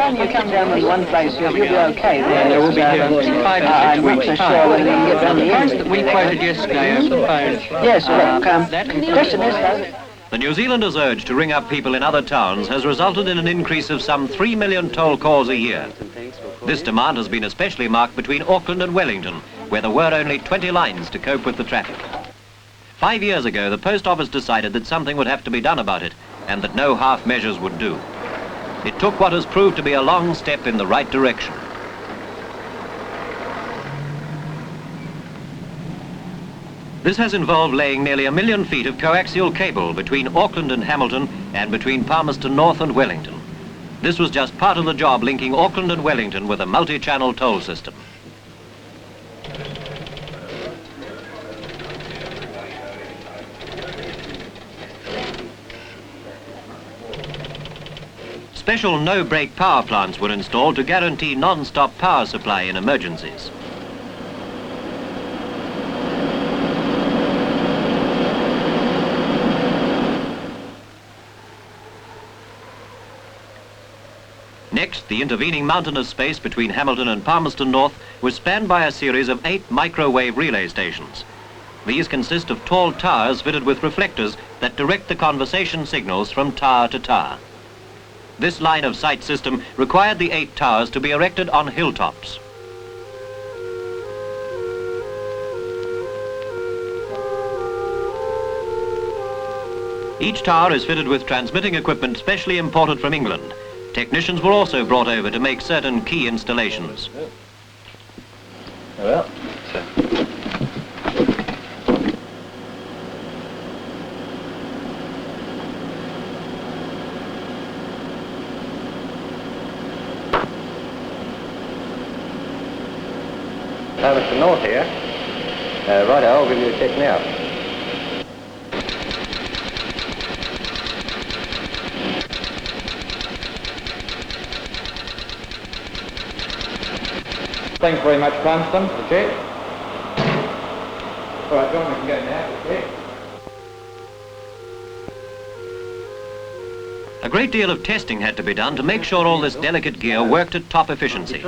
providing you come down with one place, you'll be okay. Yeah, we'll be here in 5 to 6 weeks' time. Whether we can get round The the price end. that we quoted yesterday over the phone. Yes, look, the question is, though... The New Zealanders' urge to ring up people in other towns has resulted in an increase of some 3 million toll calls a year. This demand has been especially marked between Auckland and Wellington, where there were only 20 lines to cope with the traffic. 5 years ago, the post office decided that something would have to be done about it, and that no half measures would do. It took what has proved to be a long step in the right direction. This has involved laying nearly 1 million feet of coaxial cable between Auckland and Hamilton and between Palmerston North and Wellington. This was just part of the job linking Auckland and Wellington with a multi-channel toll system. Special no-brake power plants were installed to guarantee non-stop power supply in emergencies. Next, the intervening mountainous space between Hamilton and Palmerston North was spanned by a series of 8 microwave relay stations. These consist of tall towers fitted with reflectors that direct the conversation signals from tower to tower. This line of sight system required the 8 towers to be erected on hilltops. Each tower is fitted with transmitting equipment specially imported from England. Technicians were also brought over to make certain key installations. Well, Mr. North here. Right, I'll give you a check now. Thanks very much, Palmerston. The check. All right, John, we can go now. The check. A great deal of testing had to be done to make sure all this delicate gear worked at top efficiency.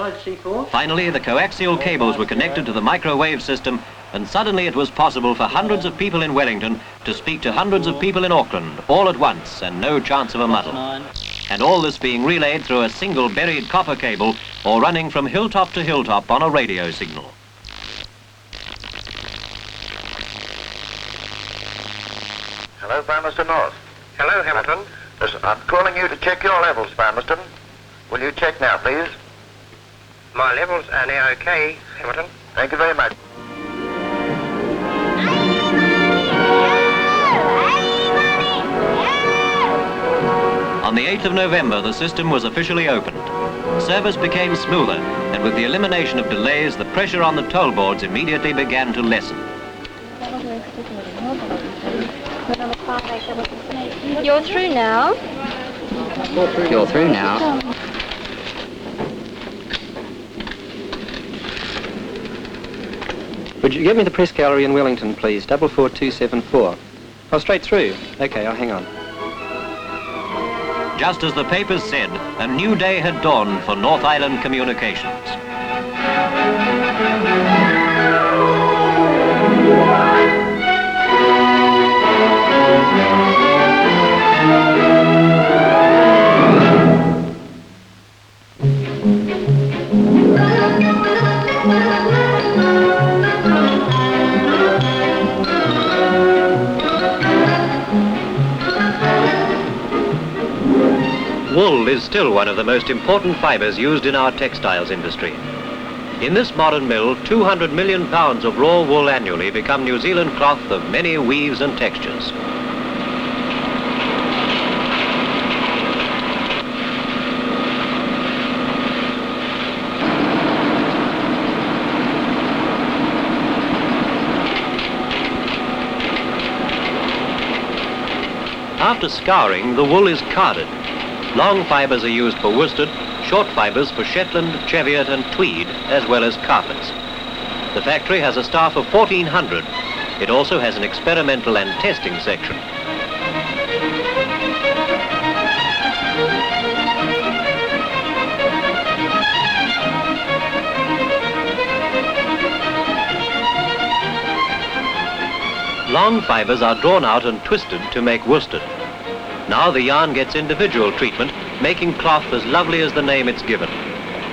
Finally, the coaxial cables were connected to the microwave system, and suddenly it was possible for hundreds of people in Wellington to speak to hundreds of people in Auckland, all at once, and no chance of a muddle. And all this being relayed through a single buried copper cable or running from hilltop to hilltop on a radio signal. Hello, Palmerston North. Hello, Hamilton. Listen, I'm calling you to check your levels, Palmerston. Will you check now, please? My levels are now okay, Hamilton. Thank you very much. On the 8th of November, the system was officially opened. Service became smoother, and with the elimination of delays, the pressure on the toll boards immediately began to lessen. You're through now. You're through now. Would you get me the press gallery in Wellington, please? 44274. Oh, straight through. Okay, I'll hang on. Just as the papers said, a new day had dawned for North Island communications. Wool is still one of the most important fibres used in our textiles industry. In this modern mill, 200 million pounds of raw wool annually become New Zealand cloth of many weaves and textures. After scouring, the wool is carded. Long fibres are used for worsted, short fibres for Shetland, Cheviot and Tweed, as well as carpets. The factory has a staff of 1,400. It also has an experimental and testing section. long fibres are drawn out and twisted to make worsted. Now the yarn gets individual treatment, making cloth as lovely as the name it's given.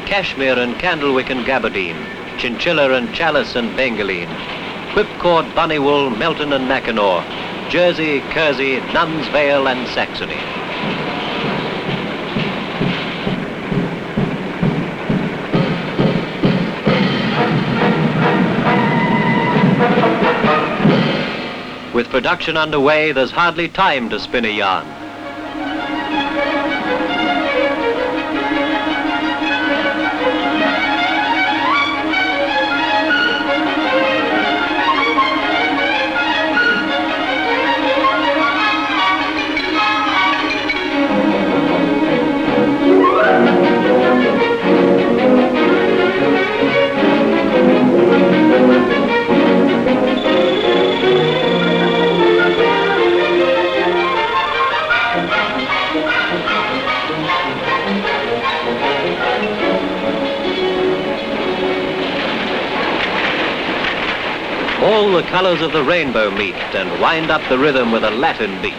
Cashmere and candlewick and gabardine, chinchilla and chalice and bengaline, whipcord, bunny wool, Melton and Mackinaw, Jersey, Kersey, Nun's Vale and Saxony. With production underway, there's hardly time to spin a yarn. All the colours of the rainbow meet and wind up the rhythm with a Latin beat.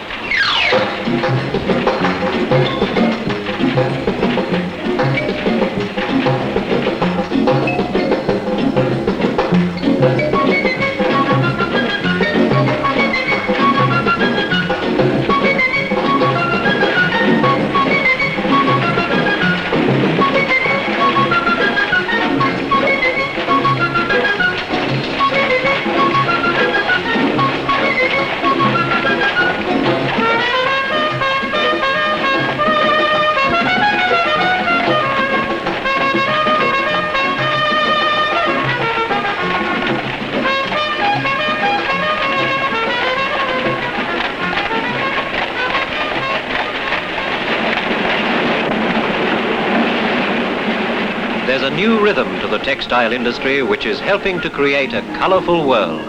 There's a new rhythm to the textile industry which is helping to create a colourful world.